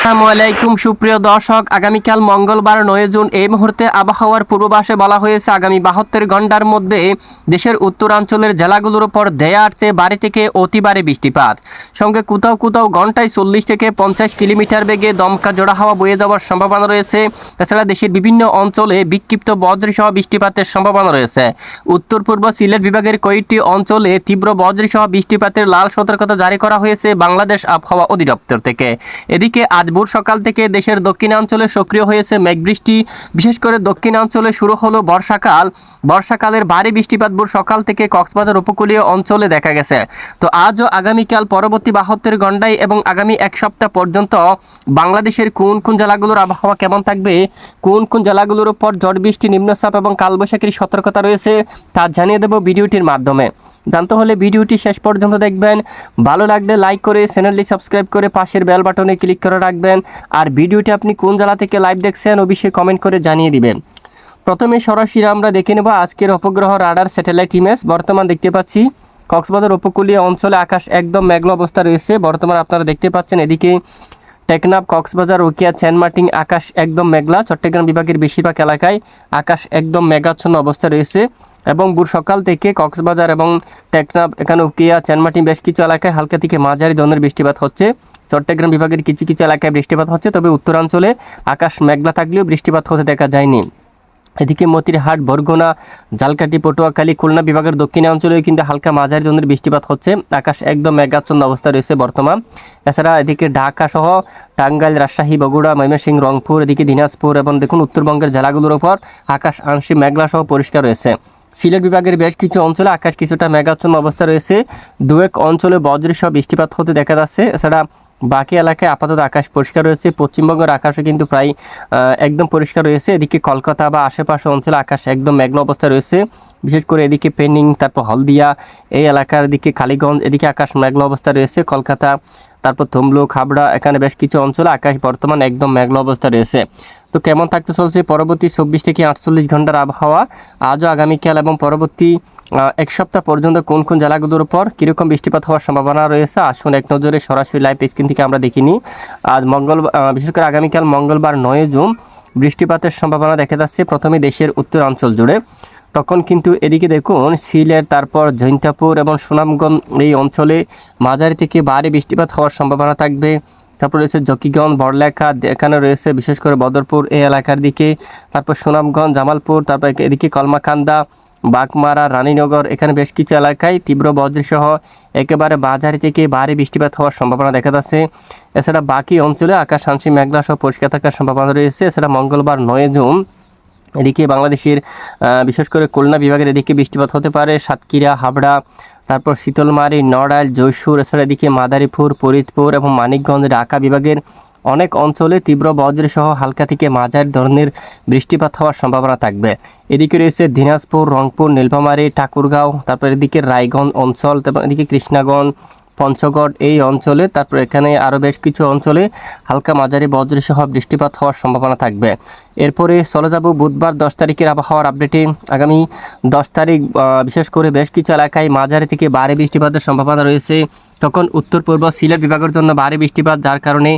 আসসালামু আলাইকুম সুপ্রিয় দর্শক, আগামীকাল মঙ্গলবার 9 জুন এই মুহূর্তে আবহাওয়ার পূর্বাভাসে বলা হয়েছে আগামী 72 ঘন্টার মধ্যে দেশের উত্তরাঞ্চলের জেলাগুলোর উপর দেয়ার চেয়ে বাড়ি থেকে অতি ভারী বৃষ্টিপাত, সঙ্গে কোথাও কোথাও ঘন্টায় 40 থেকে 50 কিলোমিটার বেগে দমকা জোড়া হাওয়া বয়ে যাওয়ার সম্ভাবনা রয়েছে। এছাড়া দেশের বিভিন্ন অঞ্চলে বিক্ষিপ্ত বজ্রসহ বৃষ্টিপাতের সম্ভাবনা রয়েছে। উত্তর পূর্ব সিলেট বিভাগের কয়েকটি অঞ্চলে তীব্র বজ্রসহ বৃষ্টিপাতের লাল সতর্কতা জারি করা হয়েছে বাংলাদেশ আবহাওয়া অধিদপ্তর থেকে। এদিকে আজ ভোর সকাল থেকে দেশের দক্ষিণাঞ্চলে সক্রিয় হয়েছে মেঘবৃষ্টি। বিশেষ করে দক্ষিণাঞ্চলে শুরু হলো বর্ষাকালের ভারী বৃষ্টিপাত ভোর সকাল থেকে কক্সবাজার উপকূলীয় অঞ্চলে দেখা গেছে। তো আজও আগামীকাল পরবর্তী 72 ঘন্টায় এবং আগামী এক সপ্তাহ পর্যন্ত বাংলাদেশের কোন কোন জেলাগুলোর আবহাওয়া কেমন থাকবে, কোন কোন জেলাগুলোর উপর ঝড় বৃষ্টি, নিম্নচাপ এবং কালবৈশাখীর সতর্কতা রয়েছে তা জানিয়ে দেব ভিডিওটির মাধ্যমে। জানতে হলে ভিডিওটি শেষ পর্যন্ত দেখবেন। ভালো লাগলে লাইক করে চ্যানেলটি সাবস্ক্রাইব করে পাশের বেল বাটনে ক্লিক করে রাখবেন। আর ভিডিওটি আপনি কোন জেলা থেকে লাইভ দেখছেন অবশ্যই কমেন্ট করে জানিয়ে দিবেন। প্রথমে সরাসরি আমরা দেখে নেব আজকের উপগ্রহ রাডার স্যাটেলাইট ইমেজ। বর্তমান দেখতে পাচ্ছি কক্সবাজার উপকূলীয় অঞ্চলে আকাশ একদম মেঘলা অবস্থা রয়েছে। বর্তমান আপনারা দেখতে পাচ্ছেন এদিকে টেকনাফ, কক্সবাজার, উখিয়া, সেন্টমার্টিন আকাশ একদম মেঘলা। চট্টগ্রাম বিভাগের বেশিরভাগ এলাকায় আকাশ একদম মেঘাচ্ছন্ন অবস্থা রয়েছে এবং ভোর সকাল থেকে কক্সবাজার এবং টেকনাফ, এখানে উখিয়া, সেন্টমার্টিন বেশ কিছু এলাকায় হালকা থেকে মাঝারি ধরনের বৃষ্টিপাত হচ্ছে। চট্টগ্রাম বিভাগের কিছু কিছু এলাকায় বৃষ্টিপাত হচ্ছে, তবে উত্তরাঞ্চলে আকাশ মেঘলা থাকলেও বৃষ্টিপাত হতে দেখা যায়নি। এদিকে মতিরহাট, বরগুনা, ঝালকাঠি, পটুয়াখালী, খুলনা বিভাগের দক্ষিণাঞ্চলেও কিন্তু হালকা মাঝারি ধরনের বৃষ্টিপাত হচ্ছে। আকাশ একদম মেঘাচ্ছন্ন অবস্থা রয়েছে বর্তমান। এছাড়া এদিকে ঢাকা সহ টাঙ্গাইল, রাজশাহী, বগুড়া, ময়মনসিংহ, রংপুর, এদিকে দিনাজপুর এবং দেখুন উত্তরবঙ্গের জেলাগুলোর উপর আকাশ আংশিক মেঘলা সহ পরিষ্কার রয়েছে। সিলেট বিভাগের বেশ কিছু অঞ্চলে আকাশ কিছুটা মেঘাচ্ছন্ন অবস্থা রয়েছে। দু এক অঞ্চলে বজ্রসহ বৃষ্টিপাত হতে দেখা যাচ্ছে। এছাড়া বাকি এলাকায় আপাতত আকাশ পরিষ্কার রয়েছে। পশ্চিমবঙ্গের আকাশও কিন্তু প্রায় একদম পরিষ্কার রয়েছে। এদিকে কলকাতা বা আশেপাশে অঞ্চলে আকাশ একদম মেঘলা অবস্থা রয়েছে। বিশেষ করে এদিকে পেনিং, তারপর হলদিয়া এই এলাকার দিকে কালীগঞ্জ, এদিকে আকাশ মেঘলা অবস্থা রয়েছে। কলকাতা, তারপর তমলুক, হাবড়া, এখানে বেশ কিছু অঞ্চলে আকাশ বর্তমান একদম মেঘলা অবস্থা রয়েছে। তো কেমন থাকতে চলছে পরবর্তী 24 থেকে 48 ঘন্টার আবহাওয়া আজও আগামীকাল এবং পরবর্তী এক সপ্তাহ পর্যন্ত কোন কোন জেলাগুলোর উপর কীরকম বৃষ্টিপাত হওয়ার সম্ভাবনা রয়েছে আসুন এক নজরে সরাসরি লাইভ স্ক্রিন থেকে আমরা দেখিনি। আজ বিশেষ করে আগামীকাল মঙ্গলবার 9 জুন বৃষ্টিপাতের সম্ভাবনা দেখা যাচ্ছে প্রথমে দেশের উত্তরাঞ্চল জুড়ে। তখন কিন্তু এদিকে দেখুন সিলেট, তারপর জৈন্তাপুর এবং সুনামগঞ্জ এই অঞ্চলে মাঝারি থেকে ভারী বৃষ্টিপাত হওয়ার সম্ভাবনা থাকবে। তারপর রয়েছে জকিগঞ্জ, বড়লেখা, এখানে রয়েছে বিশেষ করে বদরপুর এই এলাকার দিকে, তারপর সুনামগঞ্জ, জামালপুর, তারপর এদিকে কলমাকান্দা, বাগমারা, রানীনগর, এখানে বেশ কিছু এলাকায় তীব্র বজ্রসহ একেবারে মাঝারি থেকে ভারী বৃষ্টিপাত হওয়ার সম্ভাবনা দেখা যাচ্ছে। এছাড়া বাকি অঞ্চলে আকাশ আংশিক মেঘলা সহ পরিষ্কার থাকার সম্ভাবনা রয়েছে। এছাড়া মঙ্গলবার 9 জুন এদিকে বাংলাদেশের বিশেষ করে খুলনা বিভাগের এদিকে বৃষ্টিপাত হতে পারে। সাতক্ষীরা, হাবড়া, তারপর শীতলমারি, নড়াইল, জয়সুর, এছাড়া এদিকে মাদারীপুর, ফরিদপুর এবং মানিকগঞ্জ, ঢাকা বিভাগের অনেক অঞ্চলে তীব্র বজ্রসহ হালকা থেকে মাঝারি ধরনের বৃষ্টিপাত হওয়ার সম্ভাবনা থাকবে। এদিকে রয়েছে দিনাজপুর, রংপুর, নীলফামারী, ঠাকুরগাঁও, তারপর এদিকে রায়গঞ্জ অঞ্চল, তারপর এদিকে কৃষ্ণাগঞ্জ, পঞ্চগড় এই অঞ্চলে, তারপর এখানে আরও বেশ কিছু অঞ্চলে হালকা মাঝারি বজ্রসহ বৃষ্টিপাত হওয়ার সম্ভাবনা থাকবে। এরপরে চলে যাব বুধবার 10 তারিখের আবহাওয়ার আপডেটে। আগামী 10 তারিখ বিশেষ করে বেশ কিছু এলাকায় মাঝারি থেকে ভারী বৃষ্টিপাতের সম্ভাবনা রয়েছে। তখন উত্তর পূর্ব সিলেট বিভাগের জন্য ভারী বৃষ্টিপাত, যার কারণে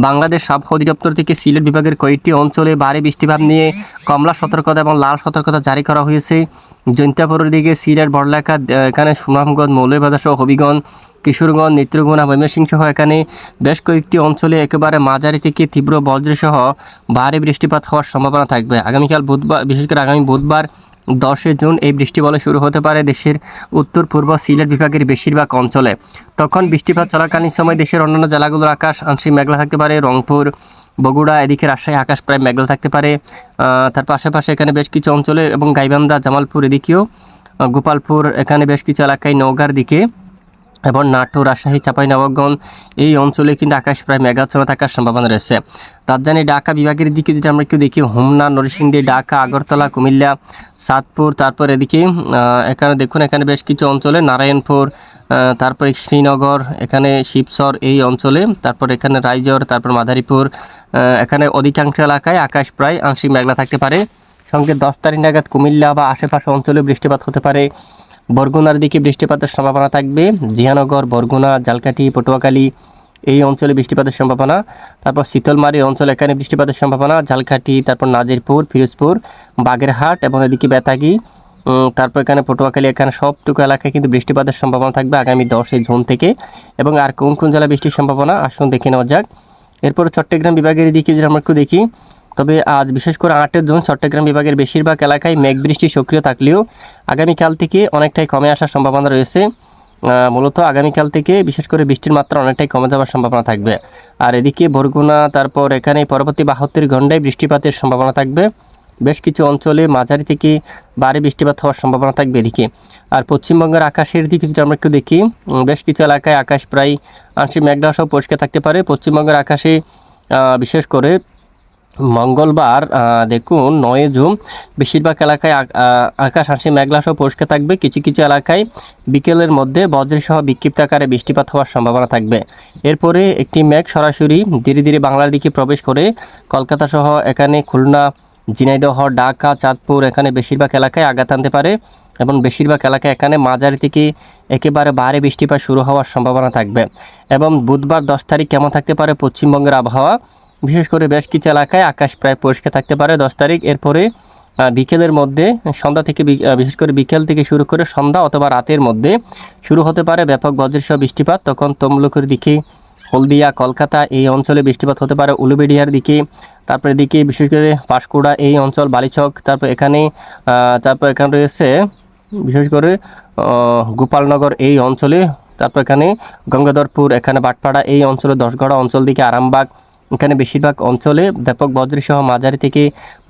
বাংলাদেশ আবহাওয়া অধিদপ্তর থেকে সিলেট বিভাগের কয়েকটি অঞ্চলে ভারী বৃষ্টিপাত নিয়ে কমলা সতর্কতা এবং লাল সতর্কতা জারি করা হয়েছে। জৈন্তাপুরের দিকে সিলেট, বড়লেখা, এখানে সুনামগঞ্জ, মৌলভীবাজার সহ হবিগঞ্জ, কিশোরগঞ্জ, নেত্রকোনা, ময়মনসিংহ সহ এখানে বেশ কয়েকটি অঞ্চলে একেবারে মাঝারি থেকে তীব্র বজ্রসহ ভারী বৃষ্টিপাত হওয়ার সম্ভাবনা থাকবে। আগামীকাল বুধবার, বিশেষ করে আগামী বুধবার 10 জুন এই বৃষ্টি বলে শুরু হতে পারে দেশের উত্তর পূর্ব সিলেট বিভাগের বেশিরভাগ অঞ্চলে। তখন বৃষ্টিপাত চলাকালীন সময় দেশের অন্যান্য জেলাগুলোর আকাশ আংশিক মেঘলা থাকতে পারে। রংপুর, বগুড়া, এদিকে রাজশাহী আকাশ প্রায় মেঘলা থাকতে পারে। তার পাশাপাশি এখানে বেশ কিছু অঞ্চলে এবং গাইবান্ধা, জামালপুর, এদিকেও গোপালপুর, এখানে বেশ কিছু এলাকায় নওগাঁর দিকে এবং নাটোর, রাজশাহী, চাঁপাইনবাবগঞ্জ এই অঞ্চলে কিন্তু আকাশ প্রায় মেঘাচ্ছন্ন থাকার সম্ভাবনা রয়েছে। রাজধানী ঢাকা বিভাগের দিকে যদি আমরা একটু দেখি হোমনা, নরসিংদী, ঢাকা, আগরতলা, কুমিল্লা, চাঁদপুর, তারপর এদিকে এখানে দেখুন এখানে বেশ কিছু অঞ্চলে নারায়ণপুর, তারপরে শ্রীনগর, এখানে শিবচর এই অঞ্চলে, তারপর এখানে রাইজর, তারপর মাদারীপুর, এখানে অধিকাংশ এলাকায় আকাশ প্রায় আংশিক মেঘলা থাকতে পারে। সঙ্গে 10 তারিখ নাগাদ কুমিল্লা বা আশেপাশে অঞ্চলে বৃষ্টিপাত হতে পারে। বরগুনার দিকে বৃষ্টিপাতের সম্ভাবনা থাকবে। জিয়ানগর, বরগুনা, ঝালকাঠি, পটুয়াখালী, এই অঞ্চলে বৃষ্টিপাতের সম্ভাবনা। তারপর শীতলমারি অঞ্চল, এখানে বৃষ্টিপাতের সম্ভাবনা। ঝালকাঠি, তারপর নাজিরপুর, ফিরোজপুর, বাগেরহাট এবং এদিকে বেতাগী, তারপর এখানে পটুয়াখালী, এখানে সবটুকু এলাকায় কিন্তু বৃষ্টিপাতের সম্ভাবনা থাকবে আগামী 10 জুন থেকে। এবং আর কোন কোন জেলায় বৃষ্টির সম্ভাবনা আসুন দেখে নেওয়া যাক। এরপর চট্টগ্রাম বিভাগের দিকে যদি আমরা একটু দেখি, তবে আজ বিশেষ করে 8 জুন চট্টগ্রাম বিভাগের বেশিরভাগ এলাকায় মেঘ বৃষ্টি সক্রিয় থাকলেও আগামীকাল থেকে অনেকটাই কমে আসার সম্ভাবনা রয়েছে। মূলত আগামীকাল থেকে বিশেষ করে বৃষ্টির মাত্রা অনেকটাই কমে যাওয়ার সম্ভাবনা থাকবে। আর এদিকে বরগুনা, তারপর এখানে পরবর্তী 72 ঘন্টায় বৃষ্টিপাতের সম্ভাবনা থাকবে। বেশ কিছু অঞ্চলে মাঝারি থেকে ভারী বৃষ্টিপাত হওয়ার সম্ভাবনা থাকবে এদিকে। আর পশ্চিমবঙ্গের আকাশের দিকে যদি আমরা একটু দেখি, বেশ কিছু এলাকায় আকাশ প্রায় আংশিক মেঘলা সহ পরিষ্কার থাকতে পারে। পশ্চিমবঙ্গের আকাশে বিশেষ করে মঙ্গলবার দেখুন 9 জুন বেশিরভাগ এলাকায় আকাশ আংশিক মেঘলা সহ পরিষ্কার থাকবে। কিছু কিছু এলাকায় বিকেলের মধ্যে বজ্রসহ বিক্ষিপ্ত আকারে বৃষ্টিপাত হওয়ার সম্ভাবনা থাকবে। এরপরে একটি মেঘ সরাসরি ধীরে ধীরে বাংলার দিকে প্রবেশ করে কলকাতা সহ এখানে খুলনা, ঝিনাইদহ, ঢাকা, চাঁদপুর এখানে বেশিরভাগ এলাকায় আঘাত আনতে পারে এবং বেশিরভাগ এলাকায় এখানে মাঝারি থেকে একেবারে ভারী বৃষ্টিপাত শুরু হওয়ার সম্ভাবনা থাকবে। এবং বুধবার 10 তারিখ কেমন থাকতে পারে পশ্চিমবঙ্গের আবহাওয়া, বিশেষ করে বেশ কিছু এলাকায় আকাশ প্রায় পরিষ্কার থাকতে পারে 10 তারিখ। এরপরে বিকেলের মধ্যে সন্ধ্যা থেকে বিশেষ করে বিকেল থেকে শুরু করে সন্ধ্যা অথবা রাতের মধ্যে শুরু হতে পারে ব্যাপক বজ্রসহ বৃষ্টিপাত। তখন তমলুকের দিকে, হলদিয়া, কলকাতা এই অঞ্চলে বৃষ্টিপাত হতে পারে, উলুবেড়িয়ার দিকে, তারপরে এদিকে বিশেষ করে পাঁশকুড়া এই অঞ্চল, বালিচক, তারপর এখানে রয়েছে বিশেষ করে গোপালনগর এই অঞ্চলে, তারপর এখানে গঙ্গাধরপুর, এখানে বাটপাড়া এই অঞ্চলে, দশগড়া অঞ্চল দিকে আরামবাগ, এখানে বেশিরভাগ অঞ্চলে ব্যাপক বজ্রসহ মাঝারি থেকে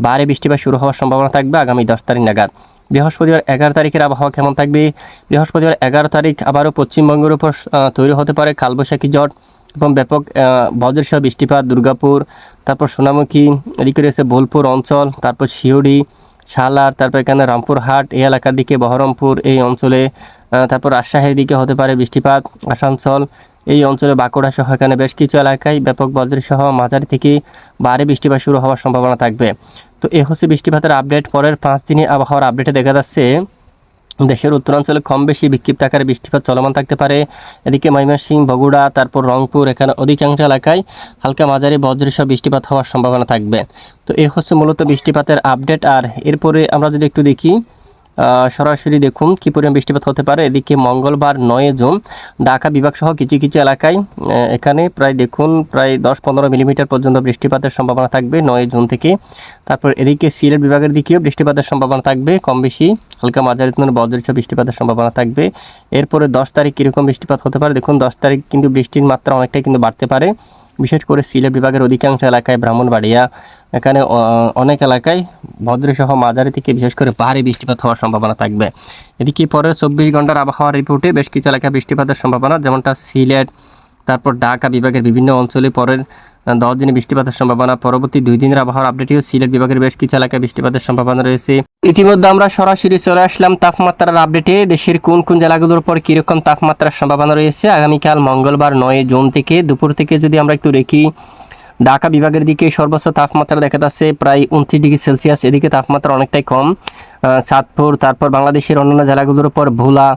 ভারী বৃষ্টিপাত শুরু হওয়ার সম্ভাবনা থাকবে আগামী 10 তারিখ নাগাদ। বৃহস্পতিবার 11 তারিখের আবহাওয়া কেমন থাকবে? বৃহস্পতিবার 11 তারিখ আবারও পশ্চিমবঙ্গের উপর তৈরি হতে পারে কালবৈশাখী ঝড় এবং ব্যাপক বজ্রসহ বৃষ্টিপাত। দুর্গাপুর, তারপর সোনামুখী, এদিকে রয়েছে বোলপুর অঞ্চল, তারপর শিউড়ি, সালার, তারপর এখানে রামপুরহাট এই এলাকার দিকে, বহরমপুর এই অঞ্চলে, তারপর রাজশাহীর দিকে হতে পারে বৃষ্টিপাত। আসানসোল এই অঞ্চলে, বাঁকুড়া সহ এখানে বেশ কিছু এলাকায় ব্যাপক বজ্রসহ মাঝারি থেকে ভারী বৃষ্টিপাত শুরু হওয়ার সম্ভাবনা থাকবে। তো এই হচ্ছে বৃষ্টিপাতের আপডেট। পরের 5 দিনে আবহাওয়ার আপডেটে দেখা যাচ্ছে দেশের উত্তরাঞ্চলে কম বেশি বিক্ষিপ্ত আকারে বৃষ্টিপাত চলমান থাকতে পারে। এদিকে ময়মনসিংহ, বগুড়া, তারপর রংপুর এখানে অধিকাংশ এলাকায় হালকা মাঝারি বজ্রসহ বৃষ্টিপাত হওয়ার সম্ভাবনা থাকবে। তো এই হচ্ছে মূলত বৃষ্টিপাতের আপডেট। আর এরপরে আমরা যদি একটু দেখি সরাসরি দেখুন কী পরিমাণ বৃষ্টিপাত হতে পারে। এদিকে মঙ্গলবার 9 জুন ঢাকা বিভাগ সহ কিছু কিছু এলাকায় এখানে প্রায় দেখুন প্রায় 10-15 মিলিমিটার পর্যন্ত বৃষ্টিপাতের সম্ভাবনা থাকবে 9 জুন থেকে। তারপর এদিকে সিলেট বিভাগের দিকেও বৃষ্টিপাতের সম্ভাবনা থাকবে কম বেশি হালকা মাঝারি ধরনের বজ্রসহ বৃষ্টিপাতের সম্ভাবনা থাকবে। এরপরে 10 তারিখ কীরকম বৃষ্টিপাত হতে পারে দেখুন। 10 তারিখ কিন্তু বৃষ্টির মাত্রা অনেকটাই কিন্তু বাড়তে পারে, বিশেষ করে সিলেট বিভাগের অধিকাংশ এলাকায়, ব্রাহ্মণবাড়িয়া এখানে অনেক এলাকায় বজ্রসহ মাঝারি থেকে বিশেষ করে ভারী বৃষ্টিপাত হওয়ার সম্ভাবনা থাকবে। এদিকে পরের 24 ঘন্টার আবহাওয়ার রিপোর্টে বেশ কিছু এলাকায় বৃষ্টিপাতের সম্ভাবনা, যেমনটা সিলেট, তারপর ঢাকা বিভাগের বিভিন্ন অঞ্চলে পরের 10 দিনে বৃষ্টিপাতের সম্ভাবনা। পরবর্তী 2 দিনের আবহাওয়ার আপডেটেও সিলেট বিভাগের বেশ কিছু এলাকায় বৃষ্টিপাতের সম্ভাবনা রয়েছে। ইতিমধ্যে আমরা সরাসরি চলে আসলাম তাপমাত্রার আপডেটে। দেশের কোন কোন জেলাগুলোর উপর কীরকম তাপমাত্রার সম্ভাবনা রয়েছে আগামীকাল মঙ্গলবার 9 জুন থেকে। দুপুর থেকে যদি আমরা একটু দেখি, ঢাকা বিভাগের দিকে সর্বোচ্চ তাপমাত্রা দেখা যাচ্ছে প্রায় 29 ডিগ্রি সেলসিয়াস, এদিকে তাপমাত্রা অনেকটাই কম। চাঁদপুর, তারপর বাংলাদেশের অন্যান্য জেলাগুলোর উপর ভোলা,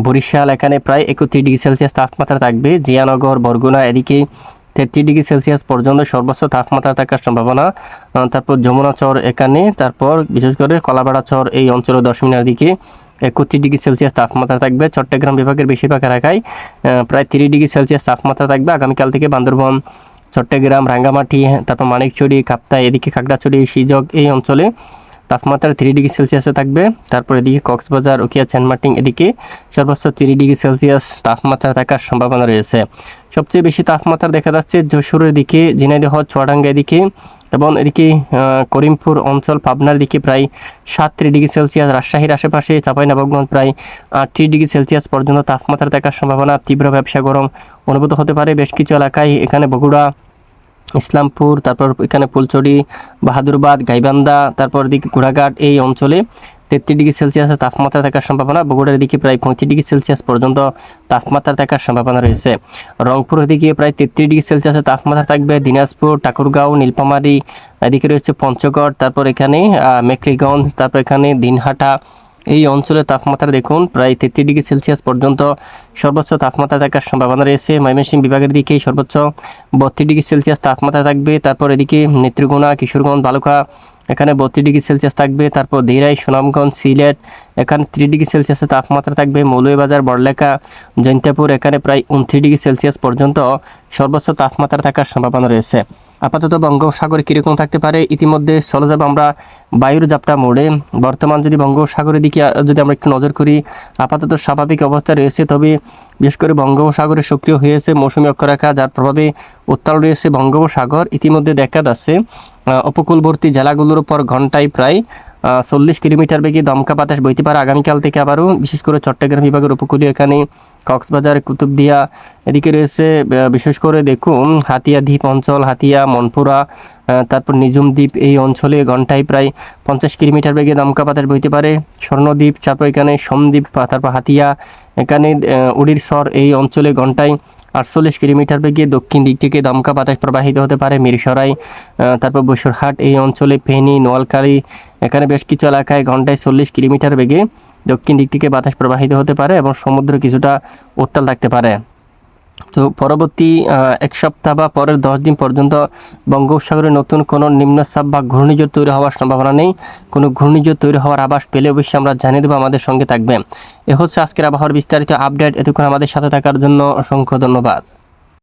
বরিশাল এখানে প্রায় 31 ডিগ্রি সেলসিয়াস তাপমাত্রা থাকবে। জিয়ানগর, বরগুনা এদিকে 33 ডিগ্রি সেলসিয়াস পর্যন্ত সর্বোচ্চ তাপমাত্রা থাকার সম্ভাবনা। তারপর যমুনা চর এখানে, তারপর বিশেষ করে কলাপাড়া চর এই অঞ্চলে 10 মিনার দিকে 31 ডিগ্রি সেলসিয়াস তাপমাত্রা থাকবে। চট্টগ্রাম বিভাগের বেশিরভাগ এলাকায় প্রায় 30 ডিগ্রি সেলসিয়াস তাপমাত্রা থাকবে আগামীকাল থেকে। বান্দরবান, চট্টগ্রাম, রাঙ্গামাটি, তারপর মানিকচুরি, কাপ্তাই এদিকে খাগড়াছড়ি, শিজক এই অঞ্চলে তাপমাত্রা 30 ডিগ্রি সেলসিয়াসে থাকবে। তারপর এদিকে কক্সবাজার, উখিয়া, সেন্টমার্টিন এদিকে সর্বোচ্চ 30 ডিগ্রি সেলসিয়াস তাপমাত্রা থাকার সম্ভাবনা রয়েছে। সবচেয়ে বেশি তাপমাত্রা দেখা যাচ্ছে যশোরের দিকে, ঝিনাইদহ, চুয়াডাঙ্গা এদিকে এবং এদিকে করিমপুর অঞ্চল, পাবনার দিকে প্রায় 37 ডিগ্রি সেলসিয়াস। রাজশাহীর আশেপাশে চাঁপাইনবাবগঞ্জ প্রায় 38 ডিগ্রি সেলসিয়াস পর্যন্ত তাপমাত্রা থাকার সম্ভাবনা। তীব্র ব্যবসা গরম অনুভূত হতে পারে বেশ কিছু এলাকায়, এখানে বগুড়া, ইসলামপুর, তারপর এখানে ফুলচড়ি, বাহাদুরবাদ, গাইবান্ধা, তারপর দিকে ঘোড়াঘাট এই অঞ্চলে 33 ডিগ্রি সেলসিয়াসের তাপমাত্রা থাকার সম্ভাবনা। বগুড়ার দিকে প্রায় 35 ডিগ্রি সেলসিয়াস পর্যন্ত তাপমাত্রা থাকার সম্ভাবনা রয়েছে। রংপুরের দিকে প্রায় 33 ডিগ্রি সেলসিয়াসের তাপমাত্রা থাকবে। দিনাজপুর, ঠাকুরগাঁও, নীলফামারী এদিকে রয়েছে পঞ্চগড়, তারপর এখানে মেখলিগঞ্জ, তারপর এখানে দিনহাটা এই অঞ্চলের তাপমাত্রা দেখুন প্রায় 33 ডিগ্রি সেলসিয়াস পর্যন্ত সর্বোচ্চ তাপমাত্রা থাকার সম্ভাবনা রয়েছে। ময়মনসিংহ বিভাগের দিকে সর্বোচ্চ 32 ডিগ্রি সেলসিয়াস তাপমাত্রা থাকবে। তারপর এদিকে নেত্রকোনা, কিশোরগঞ্জ, বালুকা এখানে 32 ডিগ্রি সেলসিয়াস থাকবে। তারপর দিরাই, সুনামগঞ্জ, সিলেট এখানে 30 ডিগ্রি সেলসিয়াসের তাপমাত্রা থাকবে। মৌলভীবাজার, বড়লেখা, জৈন্তাপুর এখানে প্রায় 29 ডিগ্রি সেলসিয়াস পর্যন্ত সর্বোচ্চ তাপমাত্রা থাকার সম্ভাবনা রয়েছে। আপাতত বঙ্গোপসাগরে কীরকম থাকতে পারে ইতিমধ্যে চলে যাব আমরা বায়ুর জাপটা মোড়ে। বর্তমান যদি বঙ্গোপসাগরের দিকে যদি আমরা একটু নজর করি, আপাতত স্বাভাবিক অবস্থা রয়েছে, তবে বিশেষ করে বঙ্গোপসাগরে সক্রিয় হয়েছে মৌসুমী অক্ষরেখা, যার প্রভাবে উত্তাল রয়েছে বঙ্গোপসাগর। ইতিমধ্যে দেখা যাচ্ছে উপকূলবর্তী জেলাগুলোর উপর ঘন্টায় প্রায় 40 কিলোমিটার বেগে দমকা বাতাস বইতে পারে আগামীকাল থেকে। আবারও বিশেষ করে চট্টগ্রাম বিভাগের উপকূলীয় এখানে কক্সবাজার, কুতুবদিয়া এদিকে রয়েছে বিশেষ করে দেখুন হাতিয়া দ্বীপ অঞ্চল, হাতিয়া, মনপুরা, তারপর নিজুম দ্বীপ এই অঞ্চলে ঘন্টায় প্রায় 50 কিলোমিটার বেগে দমকা বাতাস বইতে পারে। স্বর্ণদ্বীপ, তারপর এখানে সোমদ্বীপ, তারপর হাতিয়া এখানে উড়িরসর এই অঞ্চলে ঘন্টায় 48 কিলোমিটার বেগে দক্ষিণ দিক থেকে দমকা বাতাস প্রবাহিত হতে পারে। মিরসরাই, তারপর বসুরহাট এই অঞ্চলে, ফেনী, নোয়ালখালী এখানে বেশ কিছু এলাকায় ঘন্টায় 40 কিলোমিটার বেগে দক্ষিণ দিক থেকে বাতাস প্রবাহিত হতে পারে এবং সমুদ্র কিছুটা উত্তাল থাকতে পারে। তো পরবর্তী এক সপ্তাহ বা পরের 10 দিন পর্যন্ত বঙ্গোপসাগরে নতুন কোনো নিম্নচাপ বা ঘূর্ণিঝড় তৈরি হওয়ার সম্ভাবনা নেই। কোনো ঘূর্ণিঝড় তৈরি হওয়ার আভাস পেলে অবশ্যই আমরা জানিয়ে দেবো, আমাদের সঙ্গে থাকবে। এ হচ্ছে আজকের আবহাওয়ার বিস্তারিত আপডেট। এতক্ষণ আমাদের সাথে থাকার জন্য অসংখ্য ধন্যবাদ।